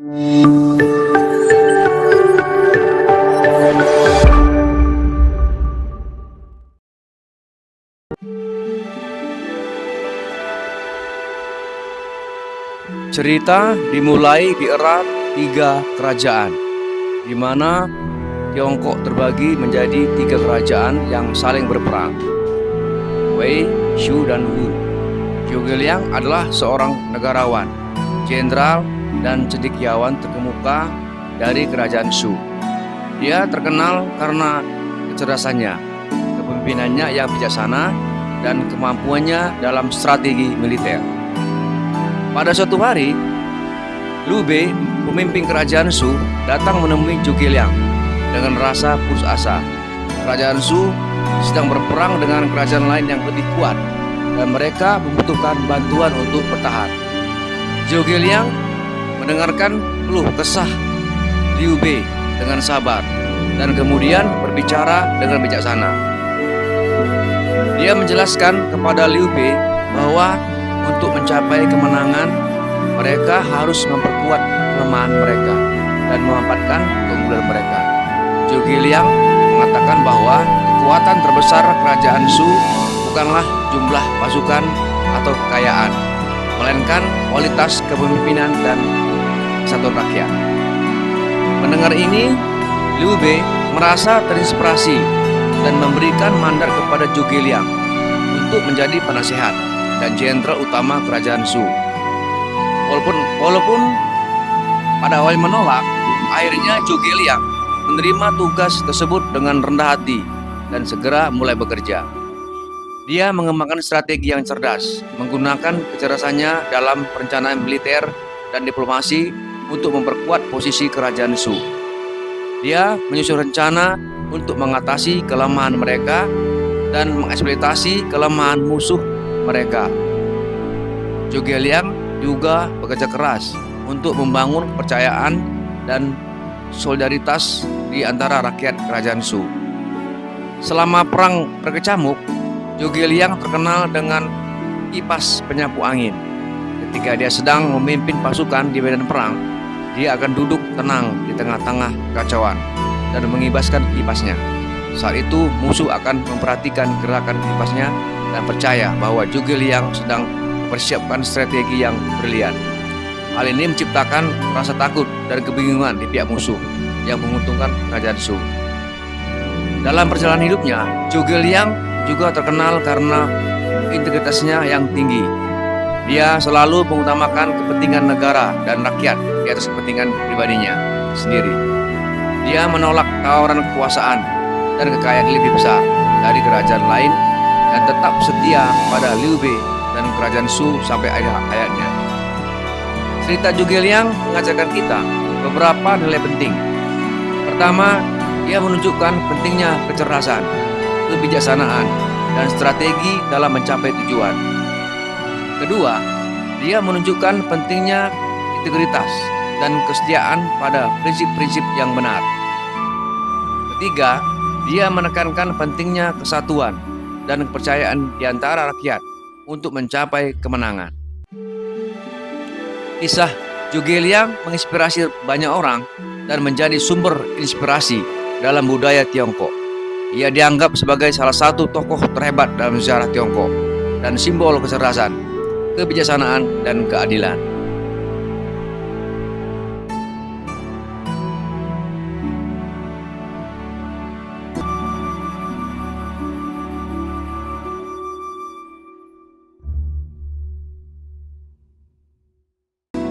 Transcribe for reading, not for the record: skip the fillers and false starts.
Cerita dimulai di era 3 kerajaan, di mana Tiongkok terbagi menjadi 3 kerajaan yang saling berperang: Wei, Shu, dan Wu. Zhuge Liang adalah seorang negarawan, jenderal, dan cendekiawan terkemuka dari kerajaan Shu. Dia terkenal karena kecerdasannya, kepemimpinannya yang bijaksana, dan kemampuannya dalam strategi militer. Pada suatu hari, Liu Bei, pemimpin kerajaan Shu, datang menemui Zhuge Liang dengan rasa putus asa. Kerajaan Shu sedang berperang dengan kerajaan lain yang lebih kuat, dan mereka membutuhkan bantuan untuk bertahan. Zhuge Liang mendengarkan keluh kesah Liu Bei dengan sabar, dan kemudian berbicara dengan bijaksana. Dia menjelaskan kepada Liu Bei bahwa untuk mencapai kemenangan, mereka harus memperkuat kelemahan mereka dan memanfaatkan keunggulan mereka. Zhuge Liang mengatakan bahwa kekuatan terbesar kerajaan Shu bukanlah jumlah pasukan atau kekayaan, melainkan kualitas kepemimpinan dan kesatuan rakyat. Mendengar ini, Liu Bei merasa terinspirasi dan memberikan mandat kepada Zhuge Liang untuk menjadi penasehat dan jenderal utama kerajaan Shu. Walaupun pada awalnya menolak, akhirnya Zhuge Liang menerima tugas tersebut dengan rendah hati dan segera mulai bekerja. Dia mengembangkan strategi yang cerdas, menggunakan kecerdasannya dalam perencanaan militer dan diplomasi untuk memperkuat posisi kerajaan Shu. Dia menyusun rencana untuk mengatasi kelemahan mereka dan mengeksploitasi kelemahan musuh mereka. Zhuge Liang juga bekerja keras untuk membangun kepercayaan dan solidaritas di antara rakyat kerajaan Shu. Selama perang berkecamuk, Zhuge Liang terkenal dengan kipas penyapu angin. Ketika dia sedang memimpin pasukan di medan perang, dia akan duduk tenang di tengah-tengah kekacauan dan mengibaskan kipasnya. Saat itu musuh akan memperhatikan gerakan kipasnya dan percaya bahwa Zhuge Liang sedang mempersiapkan strategi yang brilian. Hal ini menciptakan rasa takut dan kebingungan di pihak musuh yang menguntungkan kerajaan Shu. Dalam perjalanan hidupnya, Zhuge Liang juga terkenal karena integritasnya yang tinggi. Dia selalu mengutamakan kepentingan negara dan rakyat di atas kepentingan pribadinya sendiri. Dia menolak tawaran kekuasaan dan kekayaan lebih besar dari kerajaan lain dan tetap setia pada Liu Bei dan kerajaan Shu sampai akhir hayatnya. Cerita Zhuge Liang mengajarkan kita beberapa nilai penting. Pertama, dia menunjukkan pentingnya kecerdasan, kebijaksanaan, dan strategi dalam mencapai tujuan. Kedua, dia menunjukkan pentingnya integritas dan kesetiaan pada prinsip-prinsip yang benar. Ketiga, dia menekankan pentingnya kesatuan dan kepercayaan di antara rakyat untuk mencapai kemenangan. Kisah Zhuge Liang menginspirasi banyak orang dan menjadi sumber inspirasi dalam budaya Tiongkok. Ia dianggap sebagai salah satu tokoh terhebat dalam sejarah Tiongkok dan simbol kecerdasan, kebijaksanaan, dan keadilan.